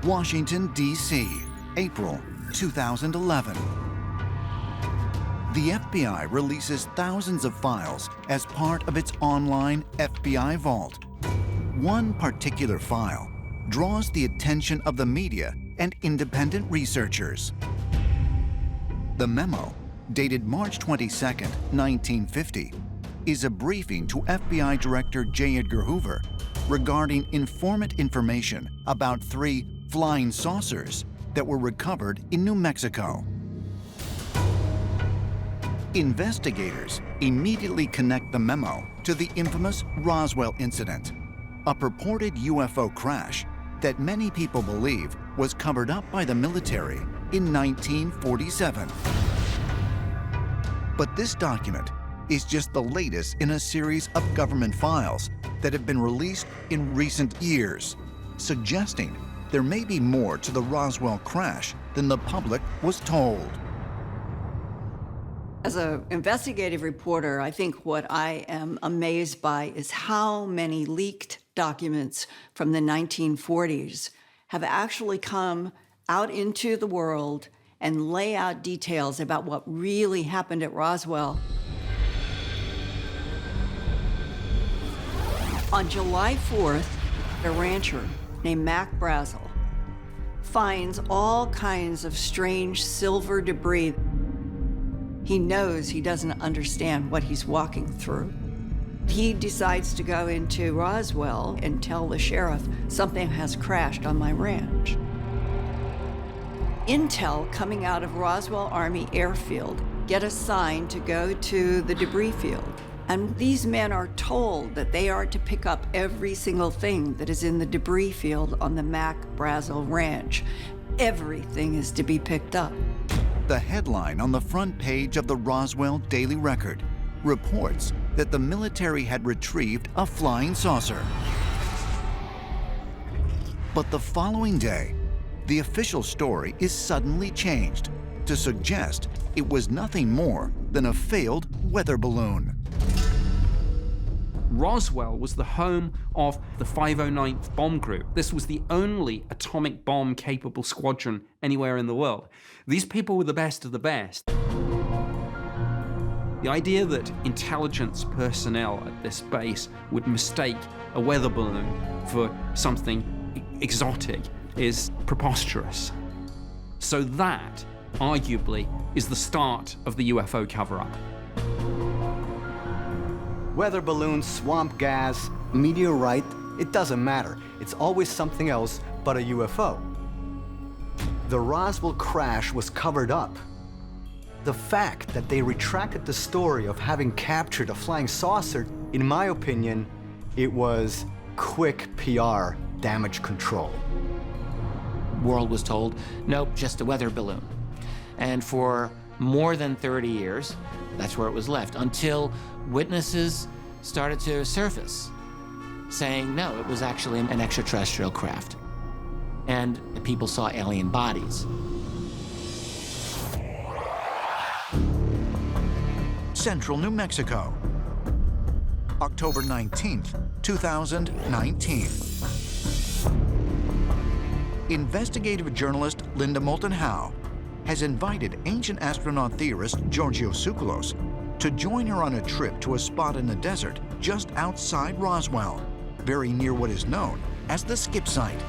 Washington, D.C., April 2011. The FBI releases thousands of files as part of its online FBI vault. One particular file draws the attention of the media and independent researchers. The memo, dated March 22, 1950, is a briefing to FBI Director J. Edgar Hoover regarding informant information about 3 flying saucers that were recovered in New Mexico. Investigators immediately connect the memo to the infamous Roswell incident, a purported UFO crash that many people believe was covered up by the military in 1947. But this document is just the latest in a series of government files that have been released in recent years, suggesting there may be more to the Roswell crash than the public was told. As an investigative reporter, I think what I am amazed by is how many leaked documents from the 1940s have actually come out into the world and lay out details about what really happened at Roswell. On July 4th, a rancher named Mac Brazel finds all kinds of strange silver debris. He knows he doesn't understand what he's walking through. He decides to go into Roswell and tell the sheriff, something has crashed on my ranch. Intel coming out of Roswell Army Airfield get assigned to go to the debris field. And these men are told that they are to pick up every single thing that is in the debris field on the Mac Brazel Ranch. Everything is to be picked up. The headline on the front page of the Roswell Daily Record reports that the military had retrieved a flying saucer. But the following day, the official story is suddenly changed to suggest it was nothing more than a failed weather balloon. Roswell was the home of the 509th Bomb Group. This was the only atomic bomb-capable squadron anywhere in the world. These people were the best of the best. The idea that intelligence personnel at this base would mistake a weather balloon for something exotic is preposterous. So that, arguably, is the start of the UFO cover-up. Weather balloon, swamp gas, meteorite, it doesn't matter. It's always something else but a UFO. The Roswell crash was covered up. The fact that they retracted the story of having captured a flying saucer, in my opinion, it was quick PR damage control. World was told, nope, just a weather balloon. And for more than 30 years, that's where it was left, until witnesses started to surface, saying, no, it was actually an extraterrestrial craft. And people saw alien bodies. Central New Mexico, October 19th, 2019. Investigative journalist Linda Moulton Howe has invited ancient astronaut theorist Giorgio Tsoukalos to join her on a trip to a spot in the desert just outside Roswell, very near what is known as the Skip Site.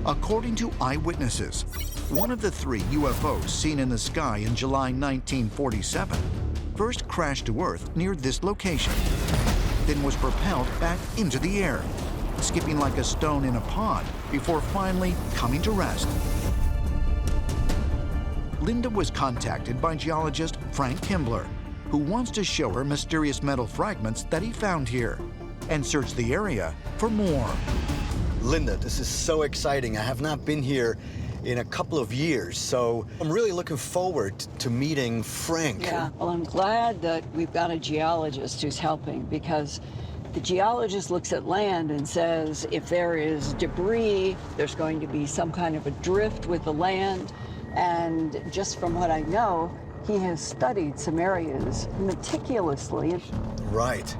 According to eyewitnesses, one of the 3 UFOs seen in the sky in July 1947 first crashed to Earth near this location, then was propelled back into the air, skipping like a stone in a pond before finally coming to rest. Linda was contacted by geologist Frank Kimbler, who wants to show her mysterious metal fragments that he found here and search the area for more. Linda, this is so exciting. I have not been here in a couple of years, so I'm really looking forward to meeting Frank. Yeah, well, I'm glad that we've got a geologist who's helping, because the geologist looks at land and says, if there is debris, there's going to be some kind of a drift with the land. And just from what I know, he has studied some areas meticulously. Right.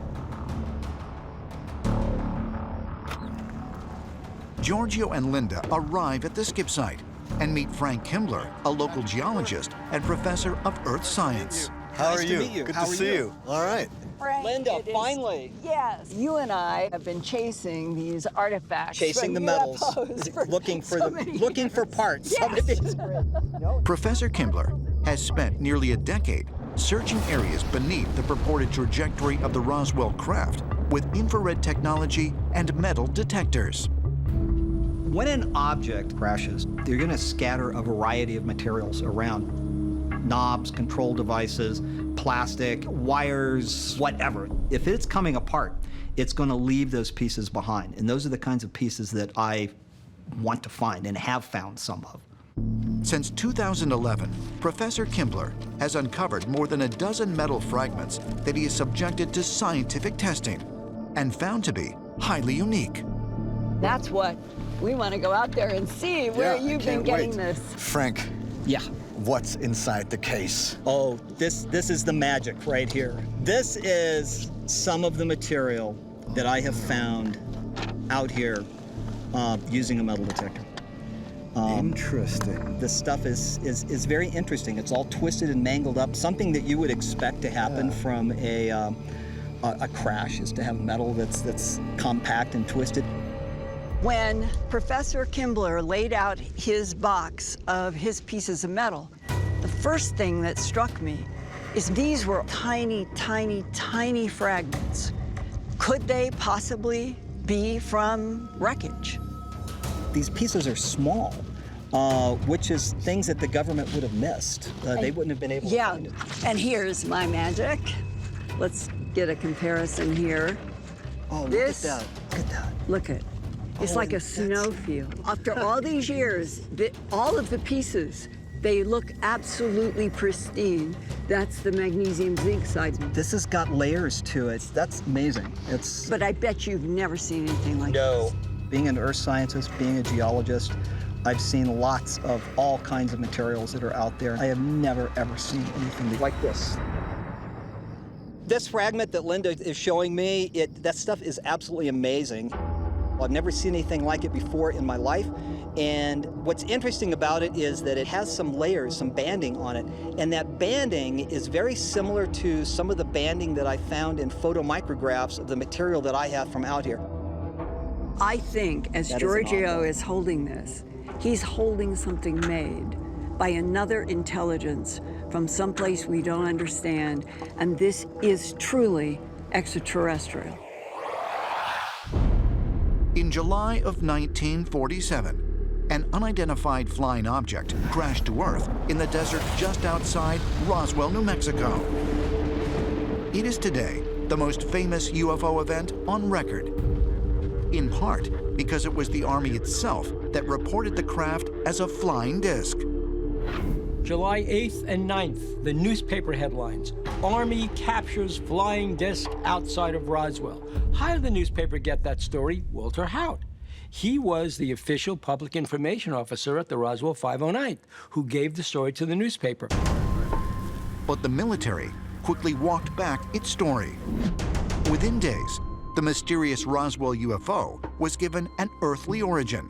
Giorgio and Linda arrive at the skip site and meet Frank Kimbler, a local geologist and professor of earth science. How are Nice to you? meet you. Good How to are see you? you. All right. Frank, Linda, it is- finally. Yes. You and I have been chasing these artifacts. Chasing from the metals, UFOs looking for so many looking for years. parts. Yes. Professor Kimbler has spent nearly a decade searching areas beneath the purported trajectory of the Roswell craft with infrared technology and metal detectors. When an object crashes, they're going to scatter a variety of materials around. Knobs, control devices, plastic, wires, whatever. If it's coming apart, it's going to leave those pieces behind. And those are the kinds of pieces that I want to find and have found some of. Since 2011, Professor Kimbler has uncovered more than a dozen metal fragments that he has subjected to scientific testing and found to be highly unique. That's what we want to go out there and see where Yeah, I you've been can't getting wait. this. Frank, Yeah. what's inside the case? Oh, this is the magic right here. This is some of the material that I have found out here using a metal detector. Interesting. This stuff is very interesting. It's all twisted and mangled up. Something that you would expect to happen from a crash is to have metal that's compact and twisted. When Professor Kimbler laid out his box of his pieces of metal, the first thing that struck me is these were tiny, tiny, tiny fragments. Could they possibly be from wreckage? These pieces are small, which is things that the government would have missed. They wouldn't have been able to Yeah, find it. and here's my magic. Let's get a comparison here. Oh, This- look at that. Look at that. Look at, it's like a snowfield. After all these years, all of the pieces, they look absolutely pristine. That's the magnesium zinc side. This has got layers to it. That's amazing. It's But I bet you've never seen anything like this. Being an earth scientist, being a geologist, I've seen lots of all kinds of materials that are out there. I have never, ever seen anything like this. This fragment that Linda is showing me, that stuff is absolutely amazing. I've never seen anything like it before in my life. And what's interesting about it is that it has some layers, some banding on it. And that banding is very similar to some of the banding that I found in photomicrographs of the material that I have from out here. I think as That is an Giorgio envelope. is holding this, he's holding something made by another intelligence from someplace we don't understand, and this is truly extraterrestrial. In July of 1947, an unidentified flying object crashed to Earth in the desert just outside Roswell, New Mexico. It is today the most famous UFO event on record, in part because it was the Army itself that reported the craft as a flying disc. July 8th and 9th, the newspaper headlines: Army captures flying disc outside of Roswell. How did the newspaper get that story? Walter Haut. He was the official public information officer at the Roswell 509th, who gave the story to the newspaper. But the military quickly walked back its story. Within days, the mysterious Roswell UFO was given an earthly origin,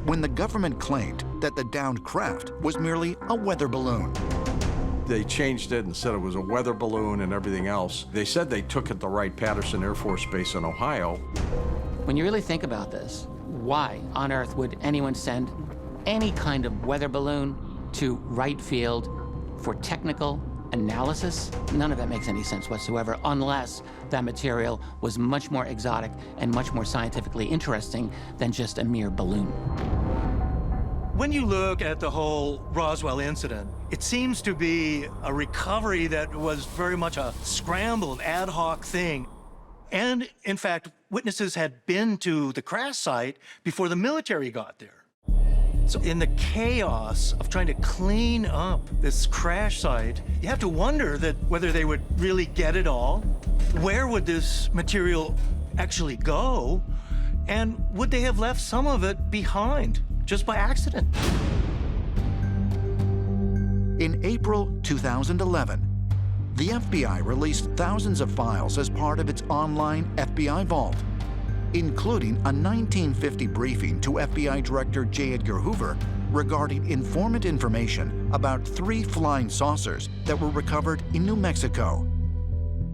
when the government claimed that the downed craft was merely a weather balloon. They changed it and said it was a weather balloon and everything else. They said they took it to Wright-Patterson Air Force Base in Ohio. When you really think about this, why on earth would anyone send any kind of weather balloon to Wright Field for technical analysis? None of that makes any sense whatsoever, unless that material was much more exotic and much more scientifically interesting than just a mere balloon. When you look at the whole Roswell incident, it seems to be a recovery that was very much a scramble, an ad hoc thing. And in fact, witnesses had been to the crash site before the military got there. So in the chaos of trying to clean up this crash site, you have to wonder that whether they would really get it all. Where would this material actually go? And would they have left some of it behind just by accident? In April 2011, the FBI released thousands of files as part of its online FBI vault. including a 1950 briefing to FBI Director J. Edgar Hoover regarding informant information about 3 flying saucers that were recovered in New Mexico.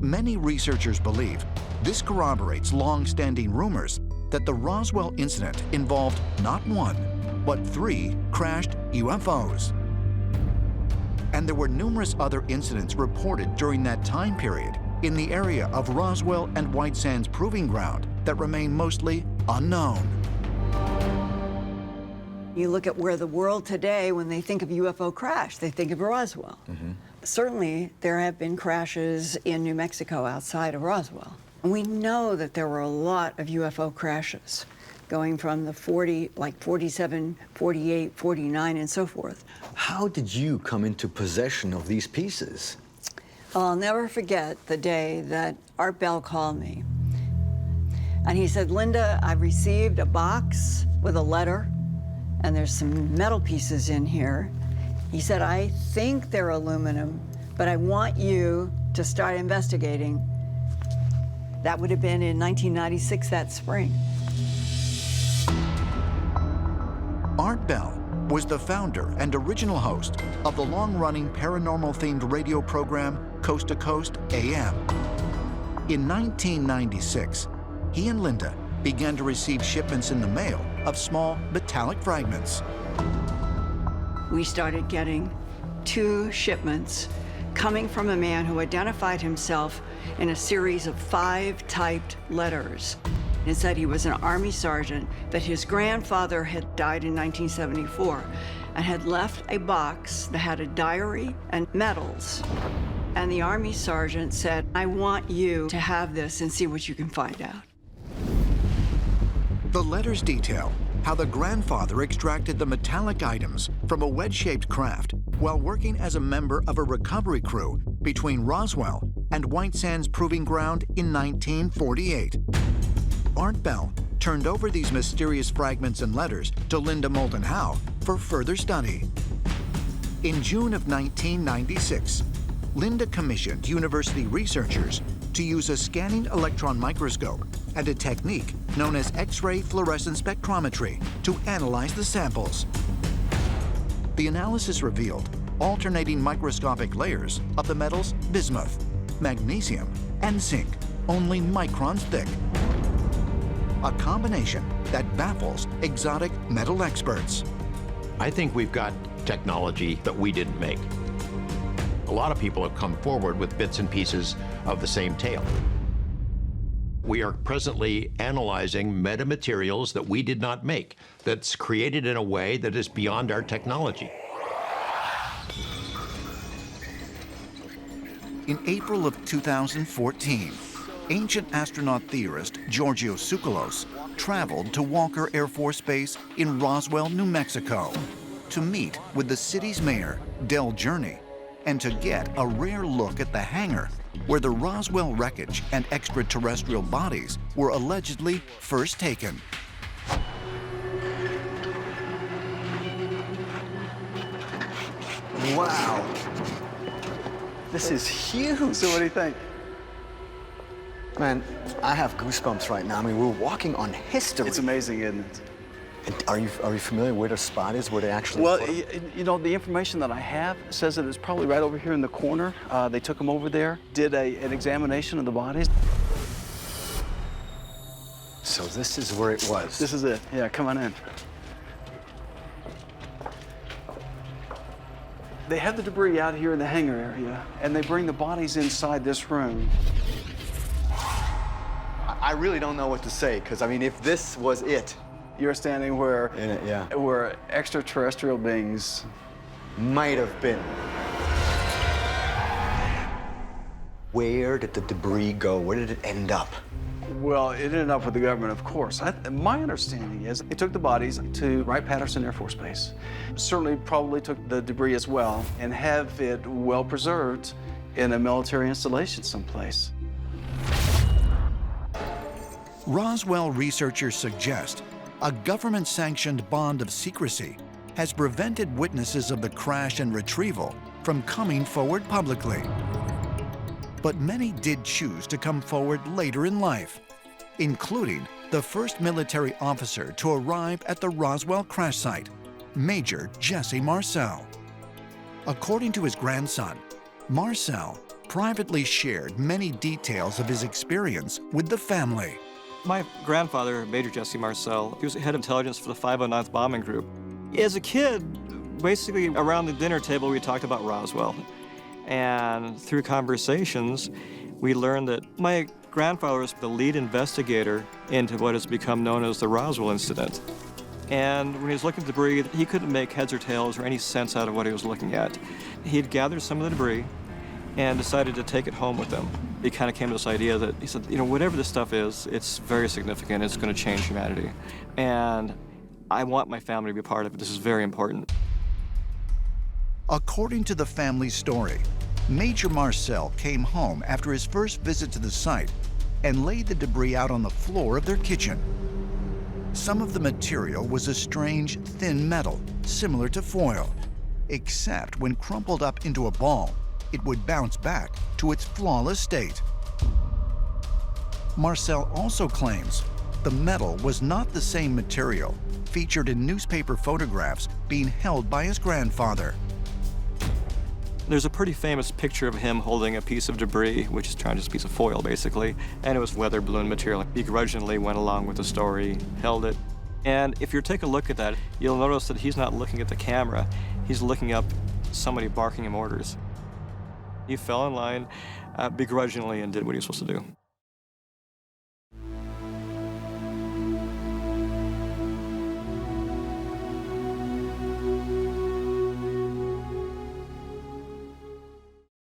Many researchers believe this corroborates long-standing rumors that the Roswell incident involved not 1, but 3 crashed UFOs. And there were numerous other incidents reported during that time period in the area of Roswell and White Sands Proving Ground that remain mostly unknown. You look at where the world today, when they think of UFO crash, they think of Roswell. Certainly, there have been crashes in New Mexico outside of Roswell. And we know that there were a lot of UFO crashes, going from the 47, 48, 49, and so forth. How did you come into possession of these pieces? Well, I'll never forget the day that Art Bell called me. And he said, Linda, I've received a box with a letter, and there's some metal pieces in here. He said, I think they're aluminum, but I want you to start investigating. That would have been in 1996, that spring. Art Bell was the founder and original host of the long-running paranormal-themed radio program Coast to Coast AM. In 1996, he and Linda began to receive shipments in the mail of small metallic fragments. We started getting 2 shipments coming from a man who identified himself in a series of 5 typed letters. It said he was an Army sergeant, that his grandfather had died in 1974 and had left a box that had a diary and medals. And the Army sergeant said, I want you to have this and see what you can find out. The letters detail how the grandfather extracted the metallic items from a wedge-shaped craft while working as a member of a recovery crew between Roswell and White Sands Proving Ground in 1948. Art Bell turned over these mysterious fragments and letters to Linda Moulton Howe for further study. In June of 1996, Linda commissioned university researchers to use a scanning electron microscope and a technique known as X-ray fluorescence spectrometry to analyze the samples. The analysis revealed alternating microscopic layers of the metals bismuth, magnesium, and zinc, only microns thick. A combination that baffles exotic metal experts. I think we've got technology that we didn't make. A lot of people have come forward with bits and pieces of the same tale. We are presently analyzing metamaterials that we did not make, that's created in a way that is beyond our technology. In April of 2014, ancient astronaut theorist Georgios Tsoukalos traveled to Walker Air Force Base in Roswell, New Mexico, to meet with the city's mayor, Del Journey, and to get a rare look at the hangar where the Roswell wreckage and extraterrestrial bodies were allegedly first taken. Wow. This is huge. So what do you think? Man, I have goosebumps right now. I mean, we're walking on history. It's amazing, isn't it? And are you familiar where the spot is, where they actually Well, put 'em? you know, the information that I have says that it's probably right over here in the corner. They took them over there, did an examination of the bodies. So this is where it was. This is it. Yeah, come on in. They have the debris out here in the hangar area, and they bring the bodies inside this room. I really don't know what to say, because, I mean, if this was it. You're standing where, Yeah. where extraterrestrial beings Might have been. Where did the debris go? Where did it end up? Well, it ended up with the government, of course. My understanding is it took the bodies to Wright-Patterson Air Force Base. Certainly probably took the debris as well and have it well preserved in a military installation someplace. Roswell researchers suggest a government-sanctioned bond of secrecy has prevented witnesses of the crash and retrieval from coming forward publicly. But many did choose to come forward later in life, including the first military officer to arrive at the Roswell crash site, Major Jesse Marcel. According to his grandson, Marcel privately shared many details of his experience with the family. My grandfather, Major Jesse Marcel, he was head of intelligence for the 509th Bombing Group. As a kid, basically around the dinner table, we talked about Roswell. And through conversations, we learned that my grandfather was the lead investigator into what has become known as the Roswell incident. And when he was looking at debris, he couldn't make heads or tails or any sense out of what he was looking at. He had gathered some of the debris and decided to take it home with him. He kind of came to this idea that he said, you know, whatever this stuff is, it's very significant. It's going to change humanity. And I want my family to be part of it. This is very important. According to the family's story, Major Marcel came home after his first visit to the site and laid the debris out on the floor of their kitchen. Some of the material was a strange, thin metal, similar to foil, except when crumpled up into a ball, it would bounce back to its flawless state. Marcel also claims the metal was not the same material featured in newspaper photographs being held by his grandfather. There's a pretty famous picture of him holding a piece of debris, which is just a piece of foil, basically, and it was weather balloon material. He begrudgingly went along with the story, held it. And if you take a look at that, you'll notice that he's not looking at the camera. He's looking up somebody barking him orders. He fell in line begrudgingly and did what he was supposed to do.